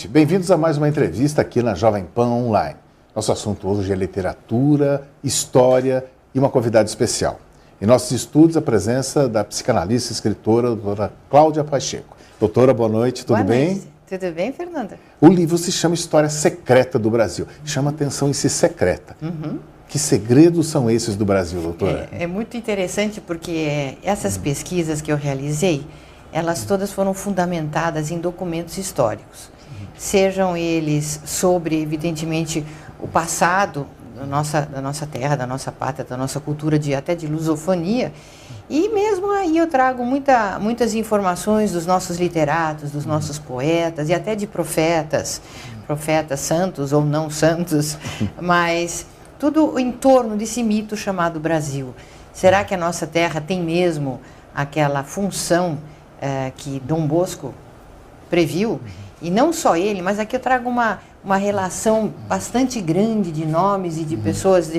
Bem-vindos a mais uma entrevista aqui na Jovem Pan Online. Nosso assunto hoje é literatura, história e uma convidada especial. Em nossos estudos, a presença da psicanalista e escritora, doutora Cláudia Pacheco. Doutora, boa noite, tudo bem? Tudo bem, Fernanda? O livro se chama História Secreta do Brasil. Chama atenção em ser secreta. Que segredos são esses do Brasil, doutora? É muito interessante porque essas pesquisas que eu realizei, elas todas foram fundamentadas em documentos históricos. Sejam eles sobre, evidentemente, o passado da nossa terra, da nossa pátria, da nossa cultura, até de lusofonia. E mesmo aí eu trago muitas informações dos nossos literatos, dos nossos poetas e até de profetas santos ou não santos, mas tudo em torno desse mito chamado Brasil. Será que a nossa terra tem mesmo aquela função que Dom Bosco previu? E não só ele, mas aqui eu trago uma relação bastante grande de nomes e de pessoas,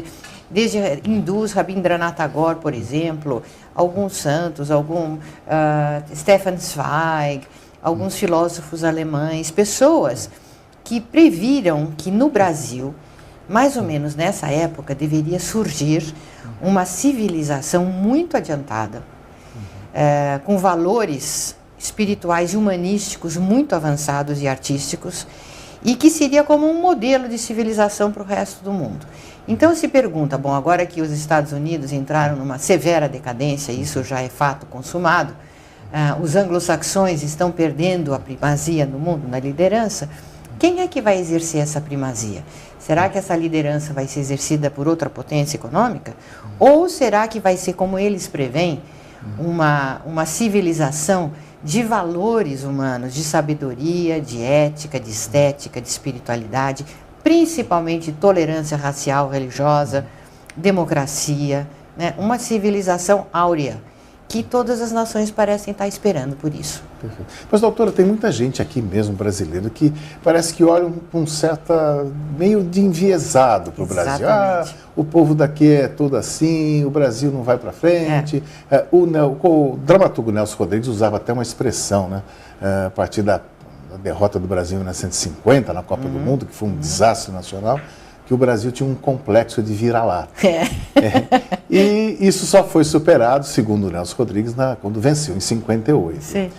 desde hindus, Rabindranath Tagore, por exemplo, alguns santos, Stefan Zweig, alguns filósofos alemães, pessoas que previram que no Brasil, mais ou menos nessa época, deveria surgir uma civilização muito adiantada, com valores espirituais e humanísticos muito avançados e artísticos, e que seria como um modelo de civilização para o resto do mundo. Então se pergunta, bom, agora que os Estados Unidos entraram numa severa decadência, isso já é fato consumado, os anglo-saxões estão perdendo a primazia no mundo, na liderança, quem é que vai exercer essa primazia? Será que essa liderança vai ser exercida por outra potência econômica? Ou será que vai ser, como eles preveem, uma civilização de valores humanos, de sabedoria, de ética, de estética, de espiritualidade, principalmente tolerância racial, religiosa, democracia, né? Uma civilização áurea, que todas as nações parecem estar esperando por isso. Perfeito. Mas, doutora, tem muita gente aqui mesmo, brasileiro, que parece que olha com certa, meio de enviesado para o Brasil. O povo daqui é todo assim, o Brasil não vai para frente. O dramaturgo Nelson Rodrigues usava até uma expressão, né? A partir da derrota do Brasil em 1950, na Copa do Mundo, que foi um desastre nacional, que o Brasil tinha um complexo de vira-lata. E isso só foi superado, segundo o Nelson Rodrigues, quando venceu, em 58. Sim.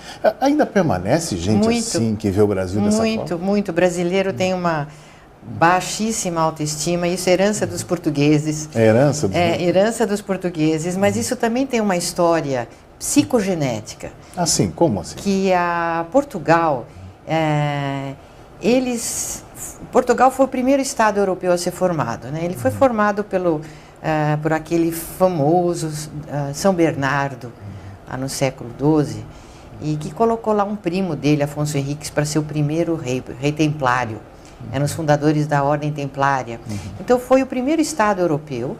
Ainda permanece gente assim que vê o Brasil dessa forma? Muito. O brasileiro tem uma baixíssima autoestima, isso é herança dos portugueses. É herança? Herança dos portugueses, mas isso também tem uma história psicogenética. Assim, como assim? Que Portugal, Portugal foi o primeiro Estado europeu a ser formado, né? Ele foi formado por aquele famoso São Bernardo, lá no século XII, e que colocou lá um primo dele, Afonso Henriques, para ser o primeiro rei templário. Eram os fundadores da Ordem Templária. Então foi o primeiro Estado europeu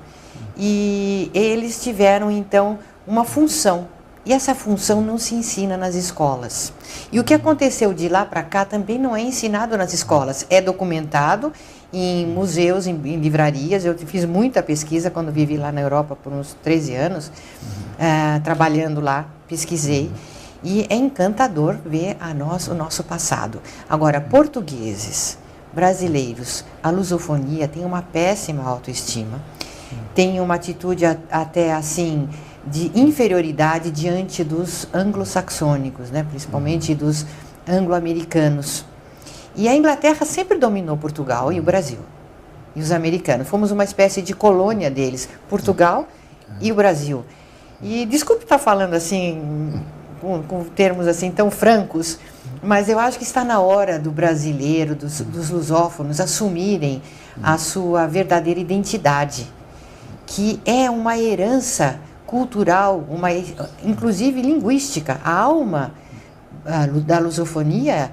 e eles tiveram então uma função. E essa função não se ensina nas escolas. E o que aconteceu de lá para cá também não é ensinado nas escolas. É documentado em museus, em livrarias. Eu fiz muita pesquisa quando vivi lá na Europa por uns 13 anos, trabalhando lá, pesquisei. E é encantador ver o nosso passado. Agora, portugueses, brasileiros, a lusofonia tem uma péssima autoestima, tem uma atitude até assim de inferioridade diante dos anglo-saxônicos, né? Principalmente dos anglo-americanos. E a Inglaterra sempre dominou Portugal e o Brasil. E os americanos. Fomos uma espécie de colônia deles, Portugal e o Brasil. E desculpe estar falando assim, com termos assim tão francos, mas eu acho que está na hora do brasileiro, dos lusófonos, assumirem a sua verdadeira identidade, que é uma herança cultural, inclusive linguística. A alma da lusofonia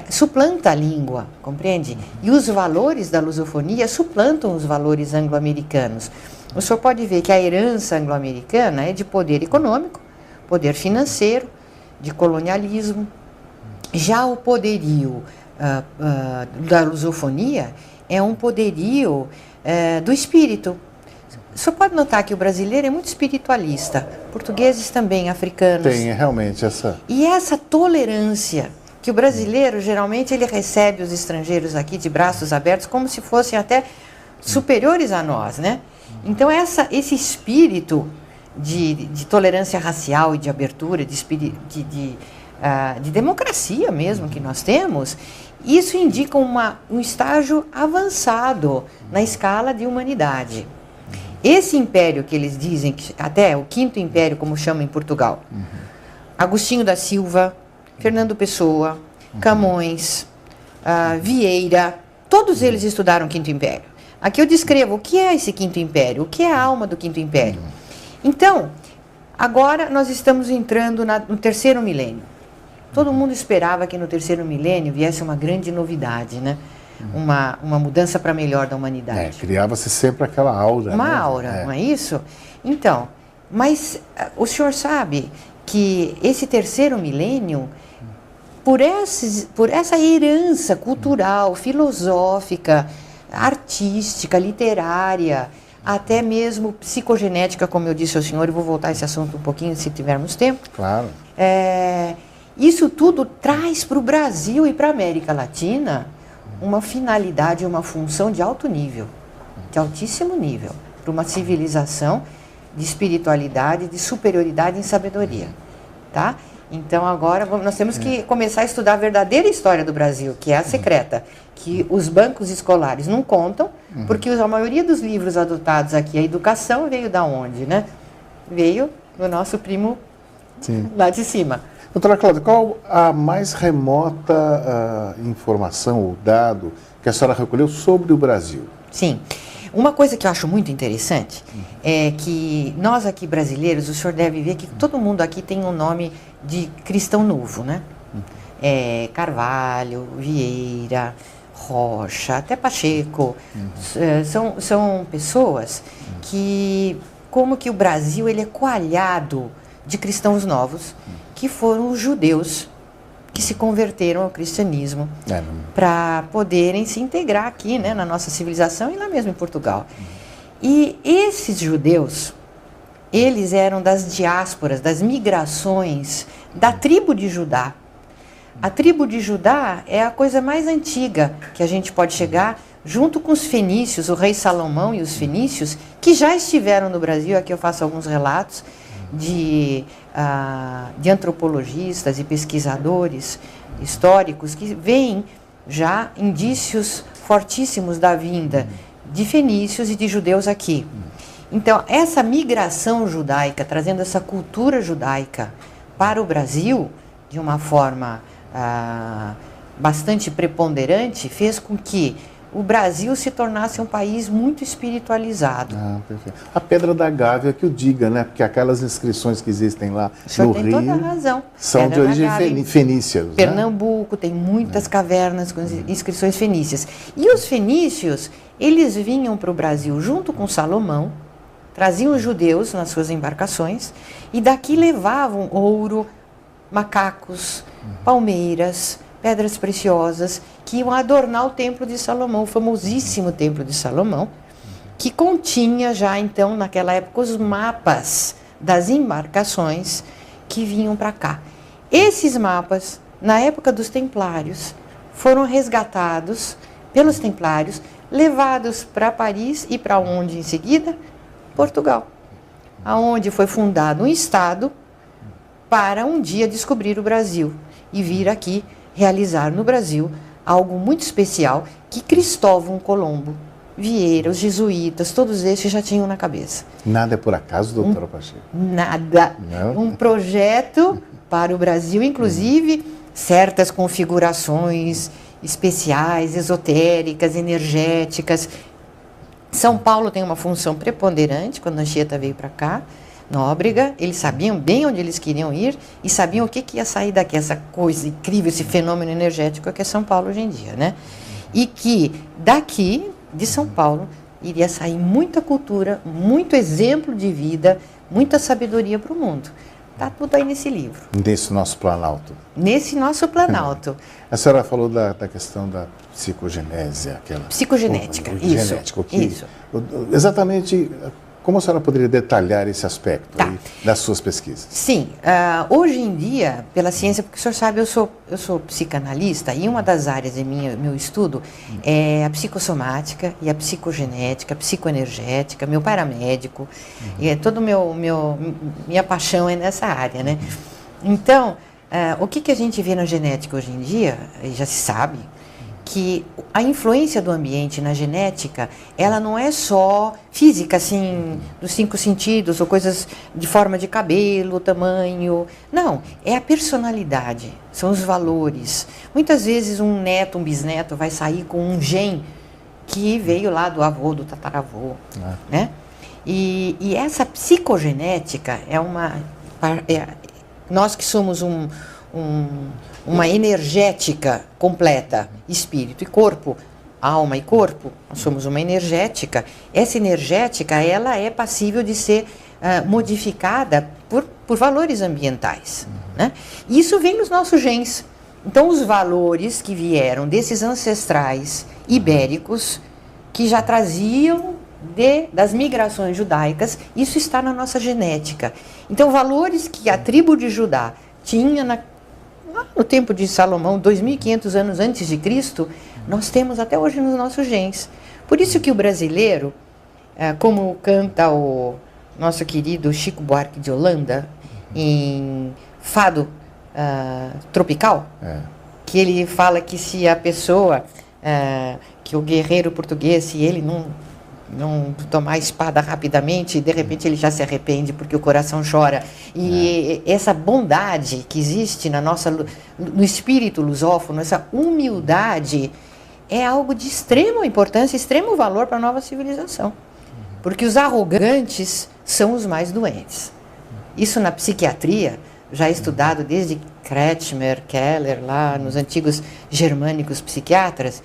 suplanta a língua, compreende? E os valores da lusofonia suplantam os valores anglo-americanos. O senhor pode ver que a herança anglo-americana é de poder econômico, poder financeiro, de colonialismo. Já o poderio da lusofonia é um poderio do espírito. O senhor pode notar que o brasileiro é muito espiritualista, portugueses também, africanos. Tem realmente essa... E essa tolerância que o brasileiro, geralmente, ele recebe os estrangeiros aqui de braços abertos como se fossem até superiores a nós, né? Então, esse espírito de tolerância racial e de abertura, de democracia mesmo que nós temos, isso indica um estágio avançado na escala de humanidade. Esse império que eles dizem, até o Quinto Império, como chamam em Portugal, Agostinho da Silva, Fernando Pessoa, Camões, Vieira, todos eles estudaram o Quinto Império. Aqui eu descrevo o que é esse Quinto Império, o que é a alma do Quinto Império. Então, agora nós estamos entrando no terceiro milênio. Todo mundo esperava que no terceiro milênio viesse uma grande novidade, né? Uma mudança para melhor da humanidade. Criava-se sempre aquela aura. Uma aura, não é isso? Então, mas o senhor sabe que esse terceiro milênio, por essa herança cultural, filosófica, artística, literária, até mesmo psicogenética, como eu disse ao senhor, e vou voltar a esse assunto um pouquinho, se tivermos tempo. Claro. Isso tudo traz para o Brasil e para a América Latina uma finalidade, uma função de alto nível, de altíssimo nível, para uma civilização de espiritualidade, de superioridade em sabedoria, tá? Então agora nós temos que começar a estudar a verdadeira história do Brasil, que é a secreta, que os bancos escolares não contam, porque a maioria dos livros adotados aqui, a educação veio da onde, né? Veio do nosso primo lá de cima. Doutora Cláudia, qual a mais remota informação ou dado que a senhora recolheu sobre o Brasil? Sim. Uma coisa que eu acho muito interessante é que nós aqui brasileiros, o senhor deve ver que todo mundo aqui tem um nome de cristão novo, né? Carvalho, Vieira, Rocha, até Pacheco. São pessoas que, como que o Brasil ele é coalhado de cristãos novos, que foram os judeus que se converteram ao cristianismo para poderem se integrar aqui, né, na nossa civilização e lá mesmo em Portugal. E esses judeus, eles eram das diásporas, das migrações da tribo de Judá. A tribo de Judá é a coisa mais antiga que a gente pode chegar, junto com os fenícios, o rei Salomão e os fenícios, que já estiveram no Brasil. Aqui eu faço alguns relatos de antropologistas e pesquisadores históricos que veem já indícios fortíssimos da vinda de fenícios e de judeus aqui. Então, essa migração judaica, trazendo essa cultura judaica para o Brasil, de uma forma bastante preponderante, fez com que o Brasil se tornasse um país muito espiritualizado. Perfeito. A Pedra da Gávea que o diga, né? Porque aquelas inscrições que existem lá no Rio tem toda a razão. São de origem fenícia. Pernambuco tem muitas cavernas com inscrições fenícias. E os fenícios, eles vinham para o Brasil junto com Salomão, traziam os judeus nas suas embarcações e daqui levavam ouro, macacos, palmeiras, pedras preciosas, que iam adornar o Templo de Salomão, o famosíssimo Templo de Salomão, que continha já então, naquela época, os mapas das embarcações que vinham para cá. Esses mapas, na época dos Templários, foram resgatados pelos Templários, levados para Paris e para onde em seguida? Portugal, aonde foi fundado um Estado para um dia descobrir o Brasil e vir aqui realizar no Brasil algo muito especial que Cristóvão Colombo, Vieira, os jesuítas, todos esses já tinham na cabeça. Nada é por acaso, doutora Pacheco? Nada. Não? Um projeto para o Brasil, inclusive certas configurações especiais, esotéricas, energéticas. São Paulo tem uma função preponderante quando a Anchieta veio para cá. Nóbrega, eles sabiam bem onde eles queriam ir e sabiam o que ia sair daqui, essa coisa incrível, esse fenômeno energético que é São Paulo hoje em dia, né? E que daqui, de São Paulo, iria sair muita cultura, muito exemplo de vida, muita sabedoria para o mundo. Está tudo aí nesse livro. Nesse nosso Planalto. Nesse nosso Planalto. A senhora falou da questão da psicogenese, aquela... Psicogenética, isso. Exatamente Como a senhora poderia detalhar esse aspecto Tá. aí das suas pesquisas? Sim, hoje em dia, pela ciência, porque o senhor sabe, eu sou psicanalista e uma das áreas de meu estudo é a psicossomática e a psicogenética, a psicoenergética. Meu pai era médico e todo minha paixão é nessa área, né? Então, o que a gente vê na genética hoje em dia, já se sabe, que a influência do ambiente na genética, ela não é só física, assim, dos 5 sentidos, ou coisas de forma de cabelo, tamanho. Não, é a personalidade, são os valores. Muitas vezes um neto, um bisneto vai sair com um gene que veio lá do avô, do tataravô, né? E essa psicogenética nós que somos uma energética completa, espírito e corpo, alma e corpo, nós somos uma energética. Essa energética, ela é passível de ser modificada por valores ambientais, né? Isso vem nos nossos genes. Então, os valores que vieram desses ancestrais ibéricos, que já traziam das migrações judaicas, isso está na nossa genética. Então, valores que a tribo de Judá tinha no tempo de Salomão, 2.500 anos antes de Cristo, nós temos até hoje nos nossos genes. Por isso que o brasileiro, como canta o nosso querido Chico Buarque de Holanda, em Fado Tropical, que ele fala que se a pessoa, que o guerreiro português, se ele não tomar a espada rapidamente, de repente ele já se arrepende porque o coração chora. E essa bondade que existe no espírito lusófono, essa humildade, é algo de extrema importância, extremo valor para a nova civilização. Porque os arrogantes são os mais doentes. Isso na psiquiatria já é estudado desde Kretschmer, Keller, lá nos antigos germânicos psiquiatras.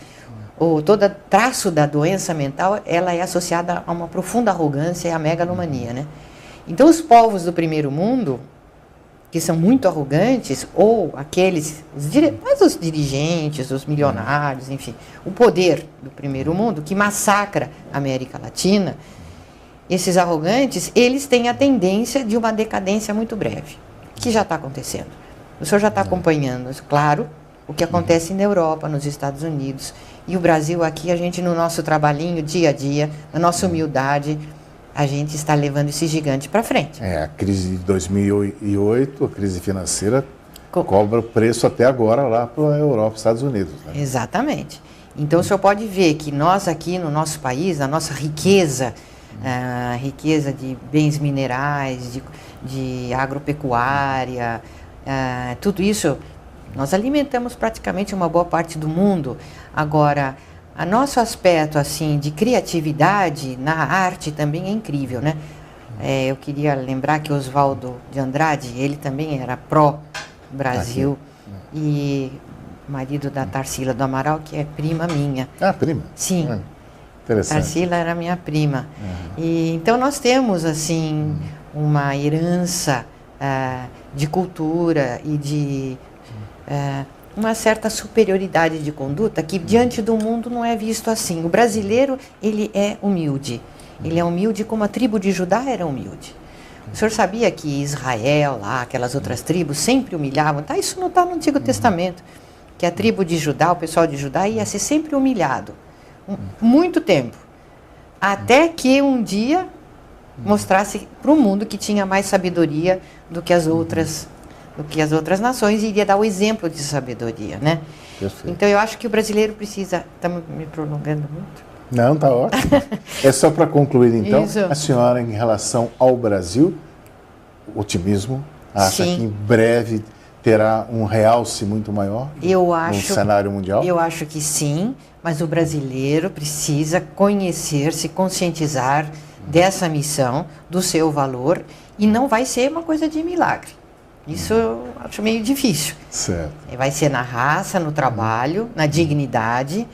Todo traço da doença mental, ela é associada a uma profunda arrogância e a megalomania, né? Então, os povos do primeiro mundo, que são muito arrogantes, ou os dirigentes, os milionários, enfim, o poder do primeiro mundo, que massacra a América Latina, esses arrogantes, eles têm a tendência de uma decadência muito breve, que já está acontecendo. O senhor já está acompanhando, claro, o que acontece na Europa, nos Estados Unidos. E o Brasil aqui, a gente no nosso trabalhinho, dia a dia, na nossa humildade, a gente está levando esse gigante para frente. A crise de 2008, a crise financeira, cobra o preço até agora lá para a Europa e Estados Unidos. Né? Exatamente. Então, o senhor pode ver que nós aqui no nosso país, a nossa riqueza, riqueza de bens minerais, de agropecuária, tudo isso, nós alimentamos praticamente uma boa parte do mundo. Agora, o nosso aspecto assim, de criatividade na arte também é incrível, né? Eu queria lembrar que Oswaldo de Andrade, ele também era pró-Brasil, e marido da Tarsila do Amaral, que é prima minha. Ah, prima? Sim. Interessante. Tarsila era minha prima. E, então, nós temos, assim, uma herança de cultura e de uma certa superioridade de conduta que diante do mundo não é visto assim. O brasileiro, ele é humilde. Ele é humilde como a tribo de Judá era humilde. O senhor sabia que Israel, lá, aquelas outras tribos, sempre humilhavam? Isso não está no Antigo Testamento. Que a tribo de Judá, o pessoal de Judá, ia ser sempre humilhado. Muito tempo. Até que um dia mostrasse para o mundo que tinha mais sabedoria do que as outras nações, e iria dar o exemplo de sabedoria, né? Perfeito. Então, eu acho que o brasileiro precisa... Estamos me prolongando muito? Não, está ótimo. É só para concluir, então, Isso. a senhora, em relação ao Brasil, otimismo, acha Sim. que em breve terá um realce muito maior no cenário mundial? Eu acho que sim, mas o brasileiro precisa conhecer, se conscientizar dessa missão, do seu valor, e não vai ser uma coisa de milagre. Isso eu acho meio difícil. Certo. Vai ser na raça, no trabalho, na dignidade,